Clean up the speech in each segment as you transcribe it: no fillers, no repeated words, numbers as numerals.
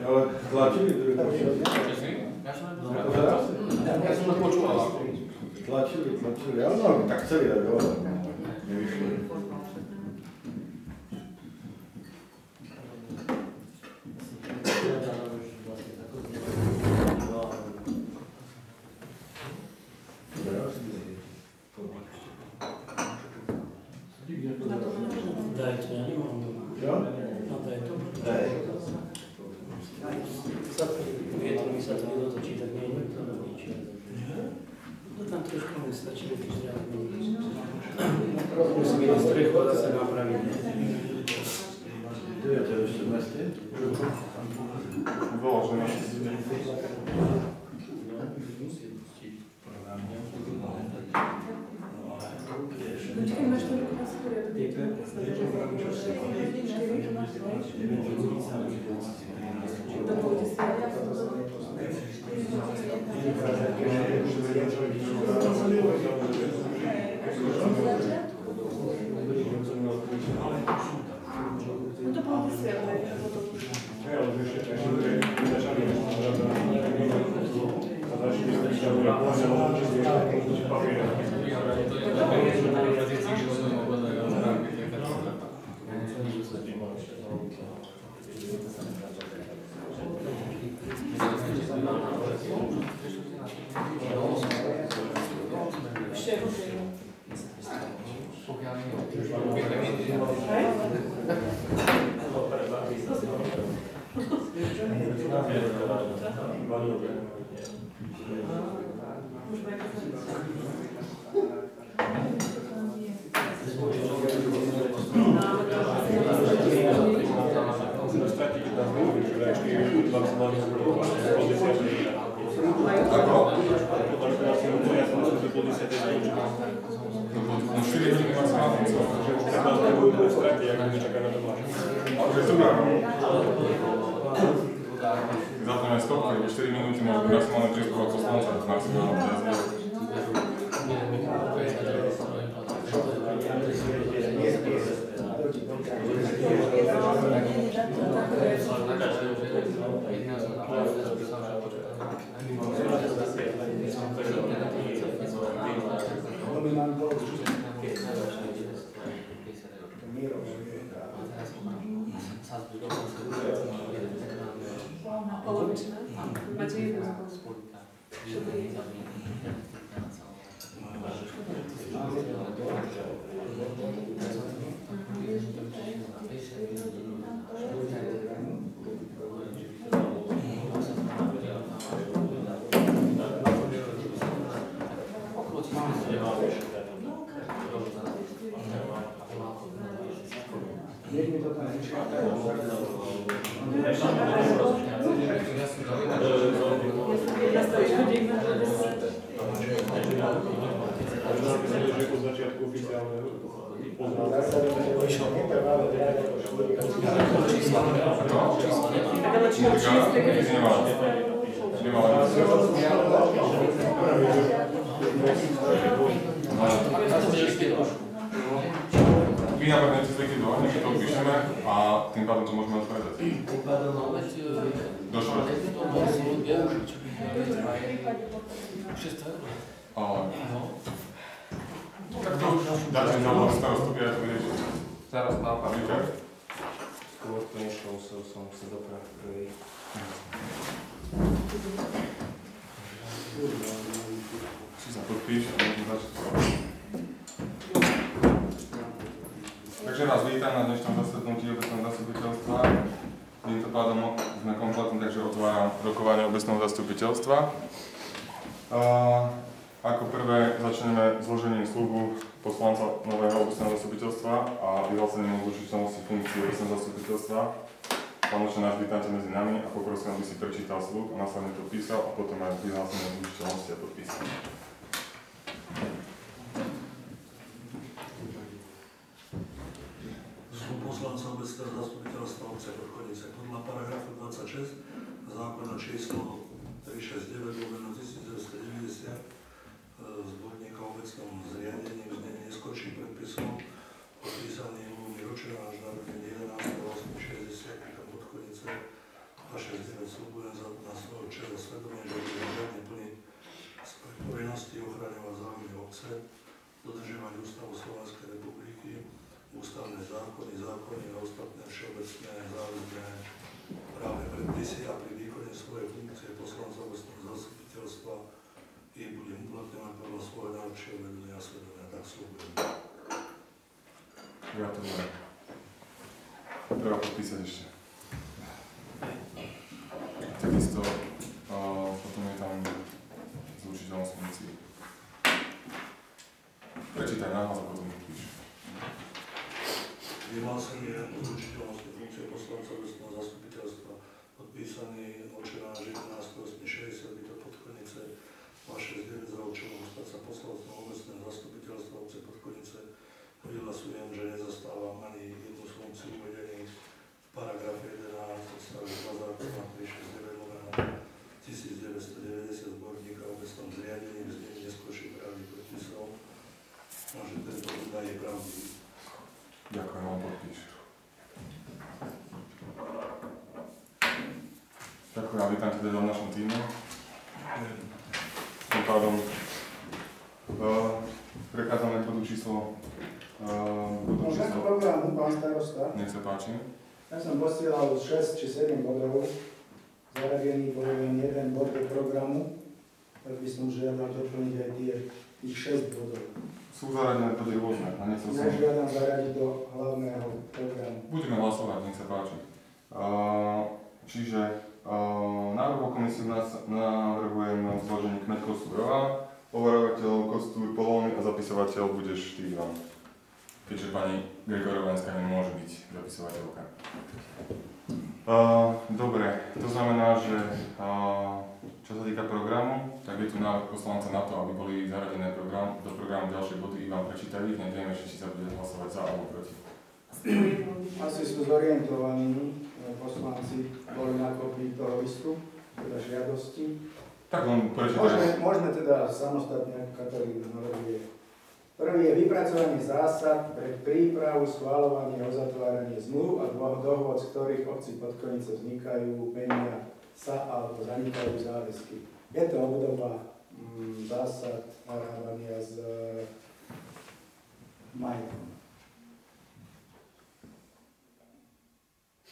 Ale tlačili druhý Ja som to počúval. Tlačili, ale no, tak chceli dať ho, nevyšli. Daj to, ja nemám doma. Čo? No daj to. Daj. Vietor mi sa to nedotočí, tak nie je nikto na nič. No tam trošku mi stačí, keď zdraví. Musím ísť na strechu a zase napraviť. Kde je to ešte v meste? Bolo, že máš Počkaj, máš to ruku na no to było wyswietne. Zatím aj stopka, 4 minúty môžu maximálne prispovať so slnca, maximálne Polovičná? Máte jednu Nie, Tak ale či je vy navrhnete zlikvidovať, my to píšeme a tým pádom to môžeme odpovedať. Do štvrtku. Tak to dáte na vás starostu, ja to vyriešiť. Starosta, Víte? skôr to nešlo, musel som sa doprať prvý. Si sa podpíš a môžeme začať. Takže vás vítam na dnešnom zasadnutí obecného zastupiteľstva. Týmto pádom sme kompletní, takže otváram rokovanie obecného zastupiteľstva. Ako prvé začneme zložením slubu poslanca nového obecného zastupiteľstva a vyhlásením odlučiteľnosti funkcie obecného zastupiteľstva. Pán Očenáš, vítajte medzi nami a poprosím, aby si prečítal slub a následne podpísal a potom aj vyhlásenie odlučiteľnosti a podpísal. Slub poslanca obecného zastupiteľstva obce Podchodice podľa paragrafu 26 zákona číslo 369/1990 zborníka o obecnom zriadení v znení neskorších predpisov podpísaný Ľubomír Očenáš až narodený 11.8.60 Podchodice 269 sľubujem na svojho čela svedomie, že budem riadne plniť svoje povinnosti ochraňovať záujmy obce, dodržiavať Ústavu Slovenskej republiky, ústavné zákony a ostatné všeobecné záväzné právne predpisy a pri výkone svojej funkcie poslanca obecného zastupiteľstva ich budem uplatňovať podľa svojho najlepšieho vedomia a svedomia, tak sľubujem. Gratulujem. Treba podpísať ešte. Takisto potom je tam zlučiteľnosť funkcií. Prečítaj nahlas a potom podpíš. Vyhlásenie zlučiteľnosti funkcie poslanca obecného zastupiteľstva podpísaný Očenáš 11.8.60 byto Podchodice 269 za účelom stať sa poslancom obecného zastupiteľstva obce Podchodice. Vyhlasujem, že nezastávam ani jednu z funkcií uvedených v paragrafe 11 odstavec 2 zákona 369/1990 zborníka o obecnom zriadení v znení neskorších právnych predpisov a že tento údaj je pravdivý. Ďakujem, vám podpíš. Ďakujem a vítam teda v našom týme. Tým pádom prechádzame k bodu číslo programu, pán starosta. Nech sa páči. Ja som posielal 6 či 7 bodov, zaradený poviem jeden bod do programu, tak by som žiadal doplniť aj tých 6 bodov. Sú zaradené body rôzne a nechcel som... Nežiadam zaradiť do hlavného programu. Budeme hlasovať, nech sa páči. Čiže návrhovú komisiu navrhujem zložení kmeť Kostúrová, overovateľ Kostúr Polóny a zapisovateľ budeš ty, Ivan. Keďže pani Gregorovenská nemôže byť zapisovateľka. Dobre, to znamená, že čo sa týka programu, tak je tu návrh poslanca na to, aby boli zaradené do programu ďalšie body. Ivan, prečítaj ich, nevieme ešte, či sa bude hlasovať za alebo proti. Asi sú zorientovaní, poslanci boli na kopii toho listu, teda žiadosti. Tak len prečítaj. Môžeme teda samostatne ako Katarína navrhuje. Prvý je vypracovanie zásad pre prípravu, schvaľovanie a uzatváranie zmluv a dohôd, z ktorých obci Podchodice vznikajú, menia sa alebo zanikajú záväzky. Je to obdoba zásad narábania s majetkom.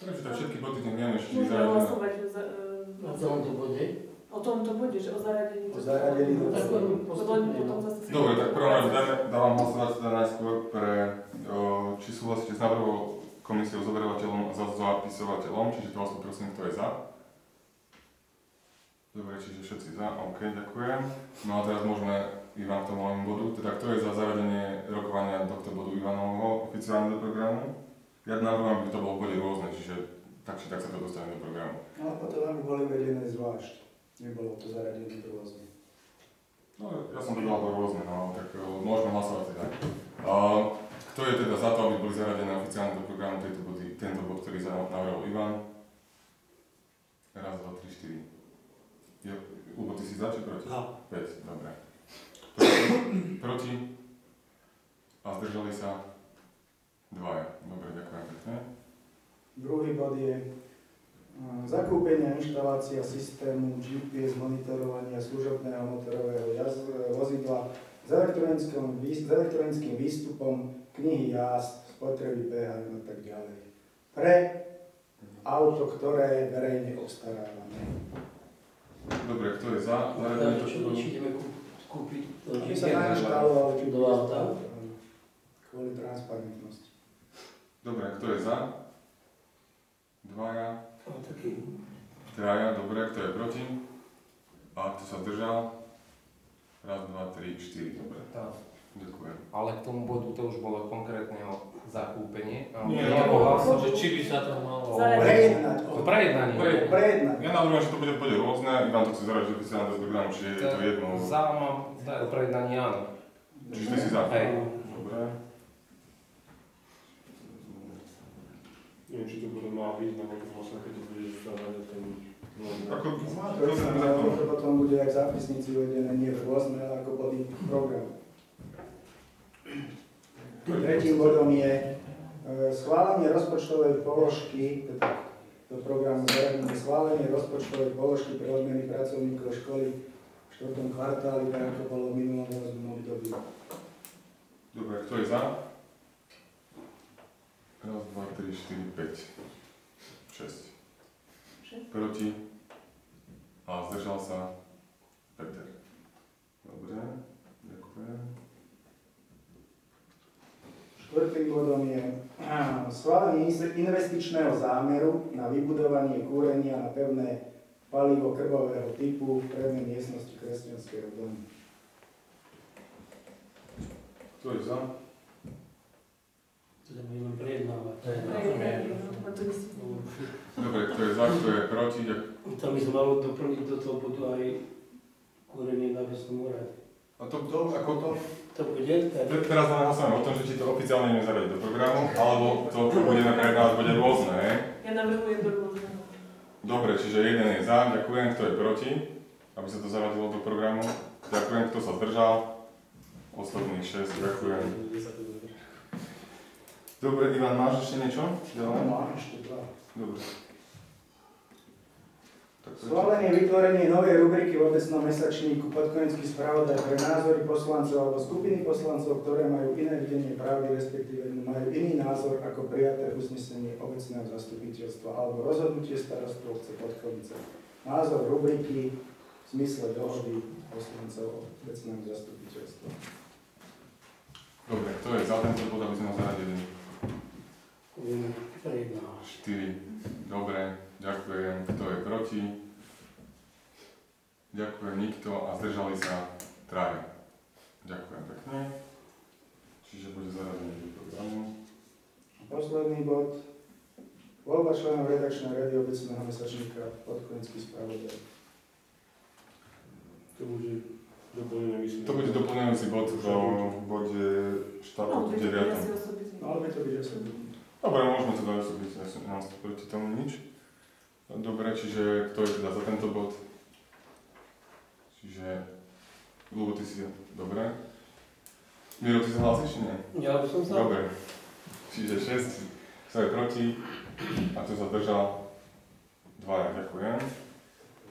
Prečítaj všetky body, nevieme ešte, či Môžeme zaradené. hlasovať Na tomto bode? o tomto bode, že o zaradení. O zaradení do Dobre, tak prvom rade dávam hlasovať teda najskôr pre, či súhlasíte s návrhou komisiou s overovateľom a zapisovateľom, čiže to vás poprosím, kto je za. Dobre, čiže všetci za, OK, ďakujem. No a teraz môžeme Ivan k tomu hlavnému bodu, teda kto je za zaradenie rokovania tohto bodu Ivanovho oficiálne do programu? Ja navrhujem, aby to bolo v bode rôzne, čiže tak či tak sa to dostane do programu. No a potom aby boli vedené zvlášť. Nebolo to zaradené rôzne. No, ja som to dal do rôzne, no, tak môžeme hlasovať teda. Kto je teda za to, aby boli zaradené oficiálne do programu tento bod, ktorý navrhol Ivan? Raz, dva, tri, štyri. Ubo, ty si za či proti? Za. 5, dobre. Proti? A zdržali sa? 2. Dobre, ďakujem pekne. Druhý bod je zakúpenie a inštalácia systému GPS monitorovania služobného motorového vozidla s elektronickým výstupom knihy jazd, spotreby PHM a tak ďalej. Pre auto, ktoré verejne obstarávame. Dobre, kto je za? Čo ideme kúpiť? Aby sa nainštalovali do auta. Kvôli transparentnosti. Dobre, kto je za? 2. Taký. 3, dobre, kto je proti? A kto sa zdržal? 1, 2, 3, 4, dobre. Tak. Ďakujem. Ale k tomu bodu to už bolo konkrétne o zakúpenie. Nie, že či by sa to malo... Prejednať. Prejednanie. Prejednať. Ja navrhujem, že to bude v bode rôzne, Ivan to chce zaradiť oficiálne do programu, čiže je to jedno. Za mám prejednanie, áno. Čiže ty si za? Hej. Dobre. Neviem, či to bude má význam, ako vlastne, keď to budeš vstávať, ten... Ako, To znamená, že potom bude aj v zápisnici uvedené nie rôzne, ale ako body programu. Tretím bodom je schválenie rozpočtovej položky, teda do programu zaradenie schválenie rozpočtovej položky pre odmeny pracovníkov školy v 4. kvartáli, tak ako bolo v minulom volebnom období. dobre, kto je za? 1, 2, 3, 4, 5, 6. Proti? A zdržal sa? Peter. Dobre, ďakujem. Štvrtým bodom je schválenie investičného zámeru na vybudovanie kúrenia na pevné palivo krvového typu v prednej miestnosti kresťanského domu. Kto je za? To budeme prejednávať. Dobre, kto je za, kto je proti? Tam by sme mali doplniť do toho bodu aj kúrenie na Vesnom úrade. A to ako to? To bude? Teraz máme hlasovanie o tom, že či to oficiálne ideme zaradiť do programu, alebo to budeme prejednávať, bude rôzne, hej? Ja navrhujem do rôzneho. Dobre, čiže jeden je za, ďakujem, kto je proti, aby sa to zaradilo do programu. Ďakujem, kto sa zdržal. Ostatných 6, ďakujem. Dobre, Ivan, máš ešte niečo? Ďalej? Mám ešte dva. Dobre. Schválenie vytvorenie novej rubriky v obecnom mesačníku Podkojenský spravodaj pre názory poslancov alebo skupiny poslancov, ktoré majú iné videnie pravdy, respektíve majú iný názor ako prijaté uznesenie obecného zastupiteľstva alebo rozhodnutie starostov obce Podkovice. Názor rubriky v zmysle dohody poslancov obecného zastupiteľstva. Dobre, kto je za tento bod, aby sme ho zaradili? 4. Dobre, ďakujem. Kto je proti? Ďakujem, nikto. A zdržali sa 3. Ďakujem pekne. Čiže bude zaradený do programu. Posledný bod. Voľba členov redakčnej rady obecného mesačníka Podkojenský spravodaj. To bude doplnené, myslím. To bude doplňujúci bod v bode štátu 9. Malo by to byť osobitný. Dobre, môžeme to dať osobiť, ja som proti tomu nič. Dobre, čiže kto je teda za tento bod? Čiže, Ľubo, ty si, dobre. Miro, ty sa hlasíš, či nie? Ja by som sa... Dobre. Čiže 6, kto je proti a kto sa držal? 2, ďakujem.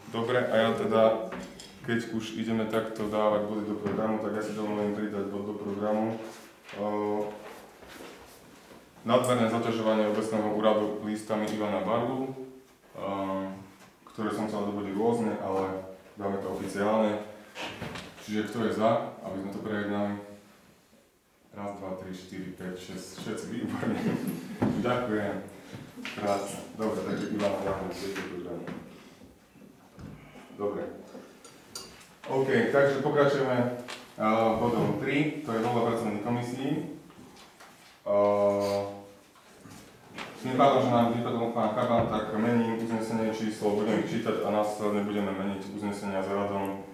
Dobre, a ja teda, keď už ideme takto dávať body do programu, tak ja si dovolím pridať bod do programu. Nadmerné zaťažovanie obecného úradu listami Ivana Barlu, ktoré som chcel dovodiť rôzne, ale dáme to oficiálne. Čiže kto je za, aby sme to prejednali? 1, 2, 3, 4, 5, 6, všetci výborne. Ďakujem. Krásne. Dobre, takže Ivana Barlu, všetko programu. Dobre. OK, takže pokračujeme bodom 3, to je voľba pracovných komisí. Tým pádom, že nám vypadol pán Chaban, tak mením uznesenie číslo, budeme čítať a následne budeme meniť uznesenia za radom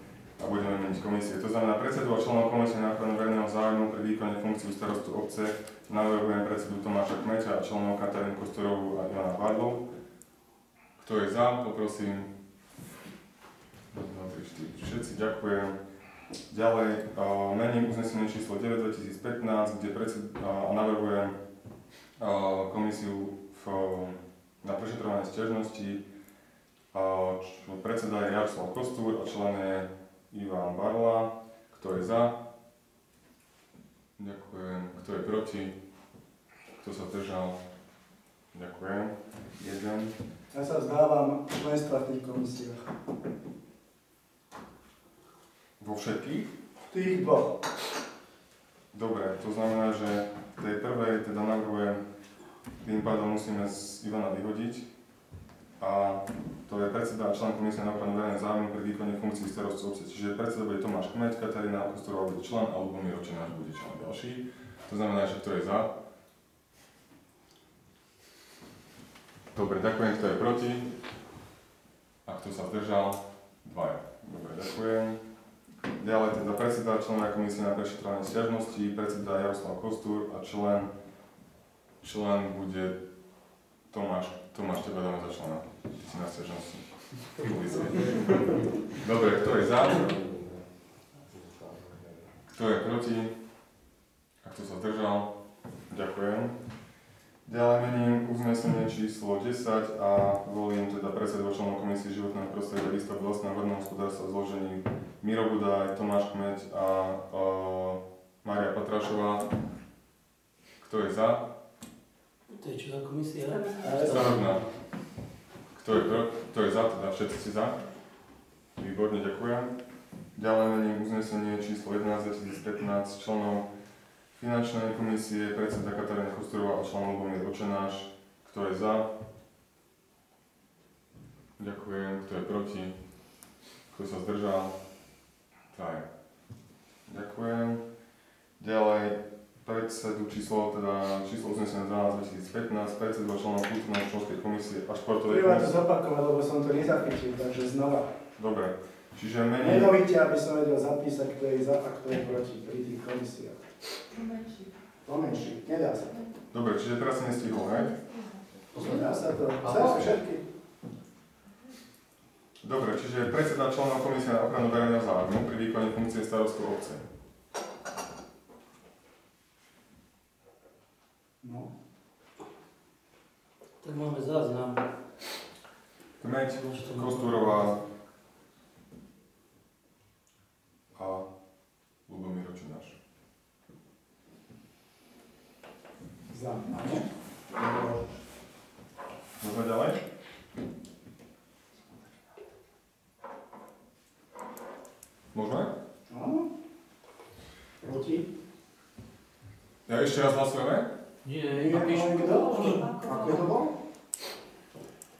a budeme meniť komisie komisie, to znamená predsedu a členov komisie na ochranu verejného záujmu pri výkone funkcií starostu obce, navrhujem predsedu Tomáša Kmeťa a členov Katarínu Kostorovú a Ivana Barlu. Kto je za, poprosím. 1, 2, 3, 4. Všetci, ďakujem. Ďalej, mením uznesenie číslo 9 2015, kde navrhujem komisiu na prešetrovanie sťažností. Predseda je Jaroslav Kostúr a člen je Ivan Barla. Kto je za? Ďakujem. Kto je proti? Kto sa zdržal? Ďakujem. 1. Ja sa vzdávam členstva v tých komisiách. Vo všetkých? V tých dvoch. Dobre, to znamená, že v tej prvej teda navrhujem, tým pádom musíme z Ivana vyhodiť. A to je predseda a člen komisie na ochranu verejného záujmu pri výkone funkcií starostcu obce. Čiže predseda bude Tomáš Kmeť, Katarína Kostorová bude člen a Ľubomír Očináš bude člen ďalší. To znamená, že kto je za? Dobre, ďakujem, kto je proti? A kto sa zdržal? 2. Dobre, ďakujem. Ďalej teda predseda člena komisie na prešetrovanie sťažností, predseda Jaroslav Kostúr a člen bude Tomáš, teba dáme za člena. Ty si na sťažnosti. Dobre, kto je za? Kto je proti? A kto sa zdržal? Ďakujem. Ďalej mením uznesenie číslo 10 a volím teda predsedu členov komisie životného prostredia výstavby vlastného vodného hospodárstva v zložení Miro Budaj, Tomáš Kmeť a Mária Patrašová. Kto je za? To je čo za komisia? Stavebná. Kto je za? Teda všetci si za? Výborne, ďakujem. Ďalej mením uznesenie číslo 11 2015 členov Finančnej komisie, predseda Katarína Kostorová a člen Ľubomír Očenáš. Kto je za? Ďakujem. Kto je proti? Kto sa zdržal? 2. Ďakujem. Ďalej predsedu číslo uznesenia 12 2015, predsedu a členov kultúrnej školskej komisie a športovej Treba to komisie. zopakovať, lebo som to nezachytil, takže znova. Dobre. Čiže mením... Menovite, aby som vedel zapísať, kto je za a kto je proti pri tých komisiách. Pomenší. Nedá sa. Dobre, čiže teraz si nestihol, hej? Dá sa to. Sa všetky. Dobre, čiže predseda členov komisie na ochranu verejného záujmu pri výkone funkcie starostu obce. No. Tak máme záznam. Kmeť, Kostúrová a Ľubomír Očináš. Za. Áno. Môžeme ďalej? Môžeme? Áno. Proti? Ja ešte raz hlasujeme? Nie, Napíš. Kto? Ako to bol?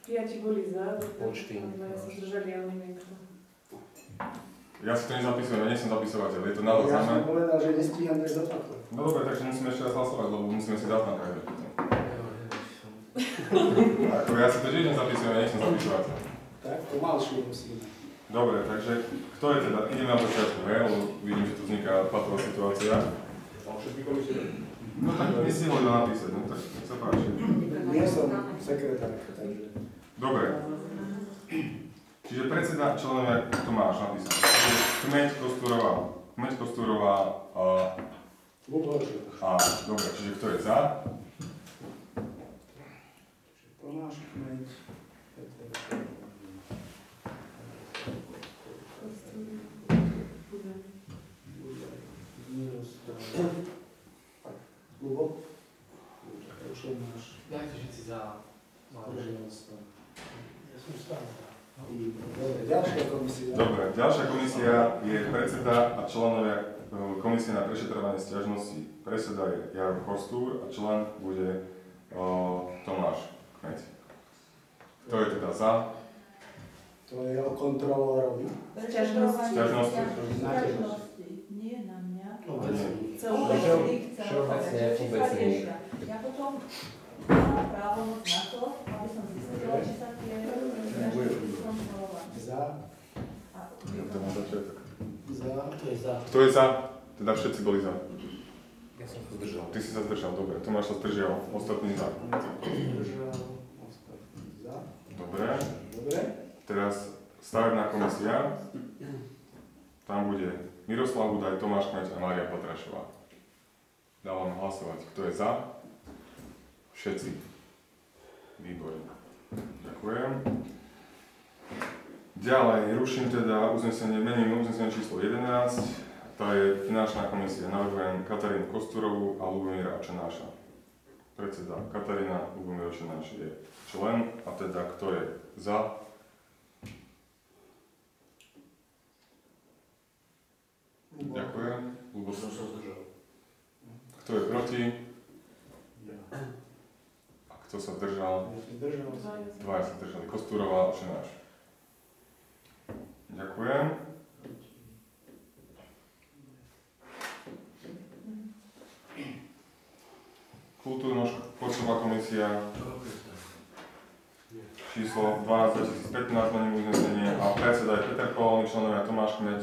5 boli za, Počty. ja sa zdržali, ale neviem kto. Ja si to nezapisujem, ja nie som zapisovateľ, je to na Ja zázname. som povedal, že nestíham tak zopakovať. No dobre, takže musíme ešte raz hlasovať, lebo musíme si dať na každé. Ako ja si to tiež nezapisujem, ja nie som zapisovateľ. Tak, pomalšie musíme. Dobre, takže kto je teda? Ideme na počiatku, hej? Lebo vidím, že tu vzniká patová situácia. A všetky komisie? No tak nestihol iba napísať, no tak nech sa páči. Nie som sekretárka, takže... Dobre. Čiže predseda členovia Tomáš napísal. Kmeť Kostúrová a... Dobre, čiže kto je za? Tomáš Kmeť. Ľubo? Už len máš. Dajte všetci za Zdržanstvo. Ja som stále. Dobre, ďalšia komisia. Dobre, ďalšia komisia je predseda a členovia komisie na prešetrovanie sťažností. Predseda je Jaro Kostúr a člen bude Tomáš Kmeť. Kto je teda za? To je o kontrolórovi. Sťažnosti. Sťažnosti. Nie na mňa. Obecný. Ja potom mám právomoc na to, aby som zistila, či sa tie sťažnosti kontrolovali. Za. To má začiatok. Za. Kto je za? Kto je za? Teda všetci boli za. Ja som sa zdržal. Ty si sa zdržal, dobre. Tomáš sa zdržal, ostatní za. Zdržal, ostatní za. Dobre. Dobre. Teraz stavebná komisia. Tam bude Miroslav Budaj, Tomáš Kmeď a Mária Patrašová. Dávam hlasovať. Kto je za? Všetci. Výborne. Ďakujem. Ďalej, ruším teda uznesenie, mením uznesenie číslo 11. Tá je finančná komisia. Navrhujem Katarínu Kosturovú a Lubomíra Ačenáša. Predseda Katarína, Lubomír Ačenáš je člen. A teda kto je za? Ďakujem. Lubo Som sa zdržal. Kto je proti? Ja. A kto sa zdržal? Zdržal sa. Dvaja sa zdržali. Kosturová a Ačenáš. Ďakujem. Kultúrno-športová komisia číslo 12 2015, mením uznesenie a predseda je Peter Polovný, členovia Tomáš Kmeď,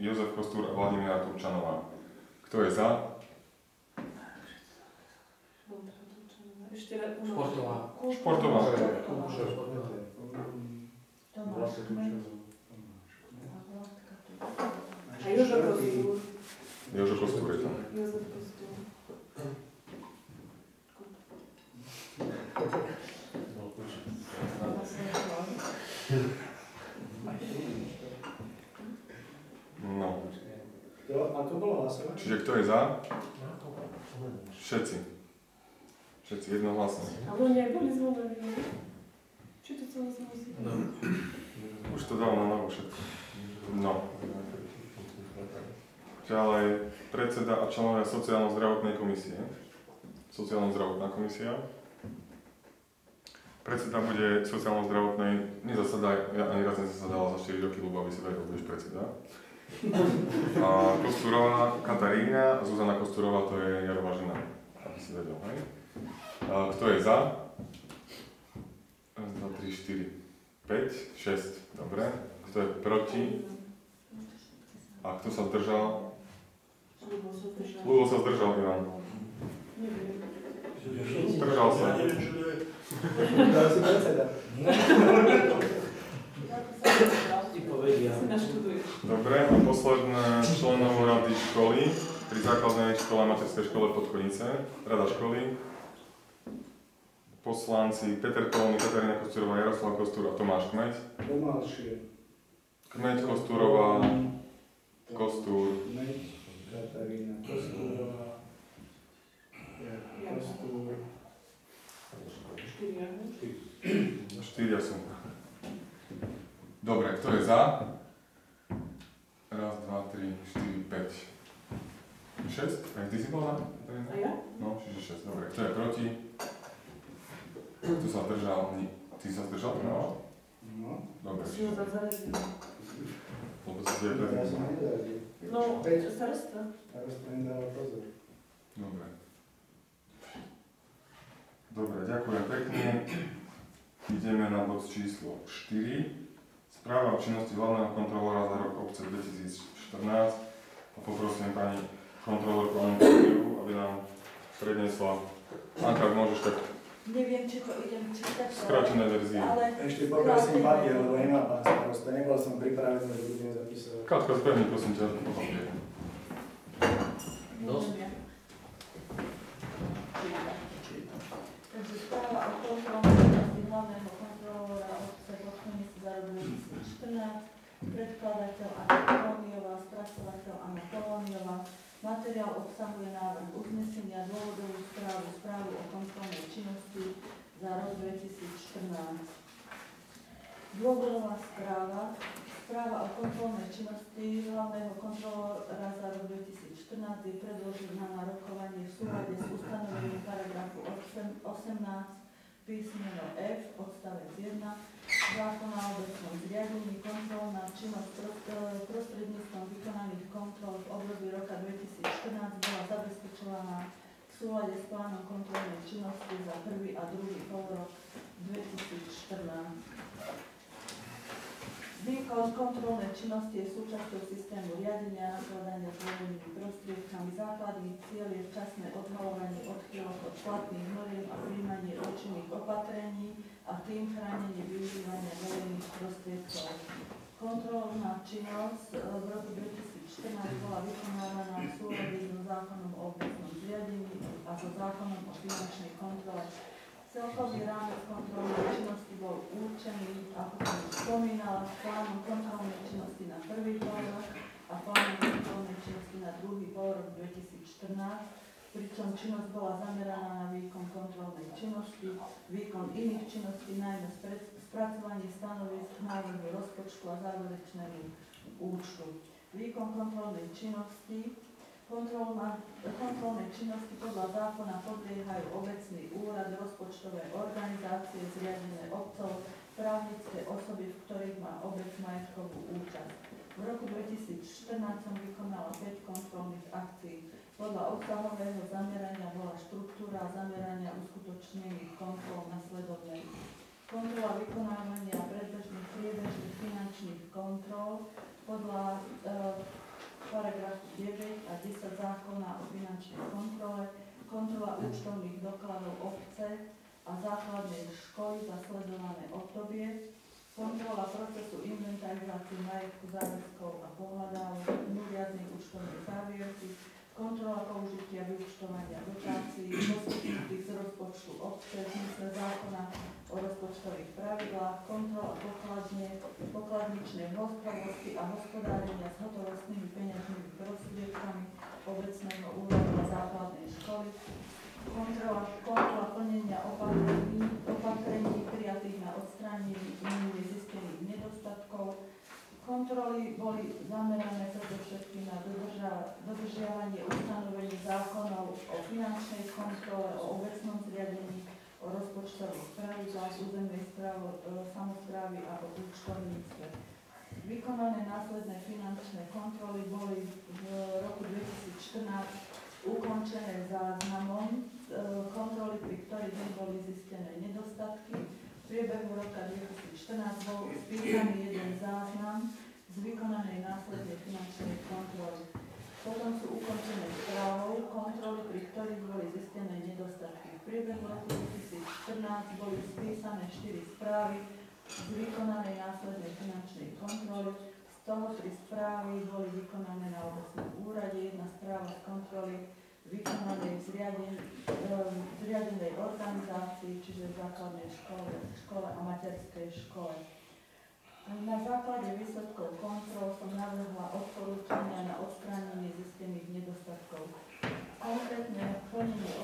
Jozef Kostúr a Vladimíra Turčanová. Kto je za? Ešte raz. Športová. Športová. Tomáš Kmeď. A Jožo Kostúr. Jožo Kostúr je tam. Jozef Kostúr. No. Ako bolo hlasovať? Čiže kto je za? Všetci. Všetci jednohlasne. A oni aj boli zvolení. Či to celé sa musí? Už to dalo na novo všetko. No. Ďalej, predseda a členovia sociálno-zdravotnej komisie. Sociálno-zdravotná komisia. Predseda bude sociálno-zdravotnej, nezasadá, ja ani raz nezasadala za 4 roky, ľubo, aby si vedel, budeš predseda. A Kostúrová Katarína a Zuzana Kostúrová, to je Jarová žena, aby si vedel, hej? A kto je za? 1, 2, 3, 4, 5, 6, dobre. Kto je proti? A kto sa zdržal? Ľubo sa zdržal, Ivan. Zdržal sa. Ja neviem, čo to je. Dal si predseda. Ti povedia. Si naštuduješ. Dobre, a posledné členov rady školy pri základnej škole a materskej škole Podkonice. Rada školy. Poslanci Peter Polovný, Katarína Kostúrová, Jaroslav Kostúr a Tomáš Kmeď. Pomalšie. Kmeď, Kostúrová, Kostúr. Kmeď, Katarína Kostúrová. Kostúr. 4 sú. Dobre, kto je za? 1, 2, 3, 4, 5, 6? Aj ty si bola? A ja? No, čiže 6. Dobre, kto je proti? Kto sa zdržal? Ty sa zdržal? No. No. Dobre. Si ho tam zarazil. Lebo si je Ja prezident. som nezaradil. No, starosta. Starosta nedával pozor. Dobre. Dobre, ďakujem pekne. Ideme na bod číslo 4. Správa o činnosti hlavného kontrolóra za rok obce 2014. A poprosím pani kontrolórku Anku, aby nám predniesla. Anka, ak môžeš tak Neviem, či to idem čítať. skrátené verzie. Ale Ešte poprosím papier, lebo nemá pán starosta. Nebol som pripravený, že budem zapisovať. Katka, spevni, prosím ťa, po papier. môžem ja. Takže správa o kontrolnej činnosti hlavného kontrolóra obce Podkonice za rok 2014. Predkladateľ Anna Polóniová, spracovateľ Anna Polóniová. Materiál obsahuje návrh uznesenia, dôvodovú správu, správu o kontrolnej činnosti za rok 2014. Dôvodová správa, správa o kontrolnej činnosti hlavného kontrolóra za rok 2014 je predložená na rokovanie v súlade s ustanovením paragrafu 18 písmeno F, odstavec 1 zákona o obecnom zriadení. Kontrolná činnosť prostredníctvom vykonaných kontrol v období roka 2014 bola zabezpečovaná v súlade s plánom kontrolnej činnosti za prvý a druhý polrok 2014. Výkon kontrolnej činnosti je súčasťou systému riadenia riadenia a nakladania s verejnými prostriedkami. Základný cieľ je včasné odhalovanie odchýlok od platných noriem a prijímanie účinných opatrení a tým chránenie využívania verejných prostriedkov. Kontrolná činnosť v roku 2014 bola vykonávaná v súlade so zákonom o obecnom zriadení a so zákonom o finančnej kontrole. Celkový rámec kontrolnej činnosti bol určený, ako som spomínala, plánom kontrolnej činnosti na prvý polrok a plánom kontrolnej činnosti na druhý polrok 2014, pričom činnosť bola zameraná na výkon kontrolnej činnosti, výkon iných činností, najmä spracovanie stanovisk, návrhu rozpočtu a záverečnému účtu. Výkon kontrolnej činnosti. Kontrolnej činnosti podľa zákona podliehajú obecný úrad, rozpočtové organizácie zriadené obcov, právnické osoby, v ktorých má obec majetkovú účasť. V roku 2014 som vykonala 5 kontrolných akcií. Podľa obsahového zamerania bola štruktúra zamerania uskutočnených kontrol nasledovnej. Kontrola vykonávania predbežných priebežných finančných kontrol podľa paragrafu 9 a 10 zákona o finančnej kontrole, kontrola účtovných dokladov obce a základnej školy za sledované obdobie, kontrola procesu inventarizácie majetku, záväzkov a pohľadávok, mimoriadnej účtovnej závierky, kontrola použitia vyúčtovania dotácií, poskytnutých z rozpočtu obce, v zmysle zákona o rozpočtových pravidlách, kontrola pokladničnej hospodárnosti a hospodárenia s hotovostnými peňažnými prostriedkami obecného úradu a základnej školy, kontrola plnenia opatrení prijatých na odstránenie zistených nedostatkov. Kontroly boli zamerané predovšetkým na dodržiavanie ustanovení zákonov o finančnej kontrole, o obecnom zriadení, o rozpočtových pravidlách, územnej samosprávy a o účtovníctve. Vykonané následné finančné kontroly boli v roku 2014 ukončené záznamom kontroly, pri ktorých neboli zistené nedostatky. V priebehu roka 2014 bol spísaný jeden záznam z vykonanej následnej finančnej kontroly. Potom sú ukončené správou kontroly, pri ktorých boli zistené nedostatky. V priebehu roku 2014 boli spísané 4 správy z vykonanej následnej finančnej kontroly. Z toho 3 správy boli vykonané na obecnom úrade, jedna správa z kontroly vykonanej v zriadenej organizácii, čiže v základnej škole a materskej škole. Na základe výsledkov kontrol som navrhla odporúčania na odstránenie zistených nedostatkov. Konkrétne plnenie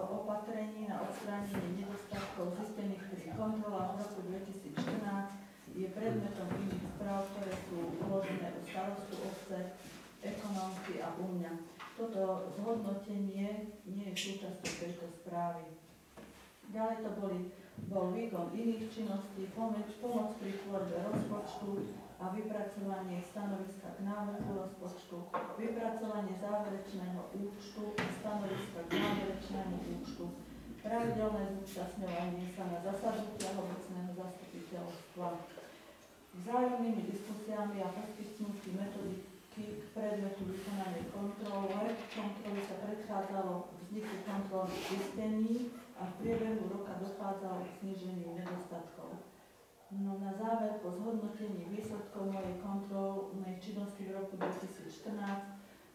opatrení na odstránenie nedostatkov zistených pri kontrolách v roku 2014 je predmetom iných správ, ktoré sú uložené u starostu obce, ekonómky a u mňa. Toto zhodnotenie nie je súčasťou tejto správy. Ďalej to bol výkon iných činností, pomoc pri tvorbe rozpočtu a vypracovanie stanoviska k návrhu rozpočtu, vypracovanie záverečného účtu a stanoviska k záverečnému účtu, pravidelné zúčastňovanie sa na zasadnutiach obecného zastupiteľstva, vzájomnými diskusiami a poskytnutí metodiky k predmetu vykonanej kontroly. Kontroly sa predchádzalo vzniku kontrolných zistení a v priebehu roka dochádzalo k zníženiu nedostatkov. No, na záver, po zhodnotení výsledkov mojej kontrolnej činnosti v roku 2014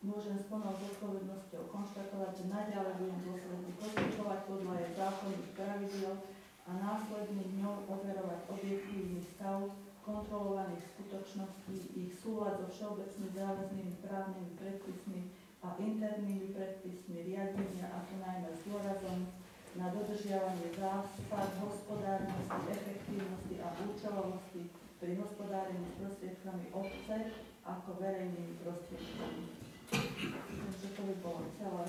môžem s plnou zodpovednosťou konštatovať, že naďalej budem dôsledne postupovať podľa jej zákonných pravidiel a následne ňou overovať objektívny stav kontrolovaných skutočností, ich súlad so všeobecne záväznými právnymi predpismi a internými predpismi riadenia, a to najmä s dôrazom na dodržiavanie zásad hospodárnosti, efektívnosti a účelovosti pri hospodárení s prostriedkami obce ako verejnými prostriedkami. Takže to by bolo celé.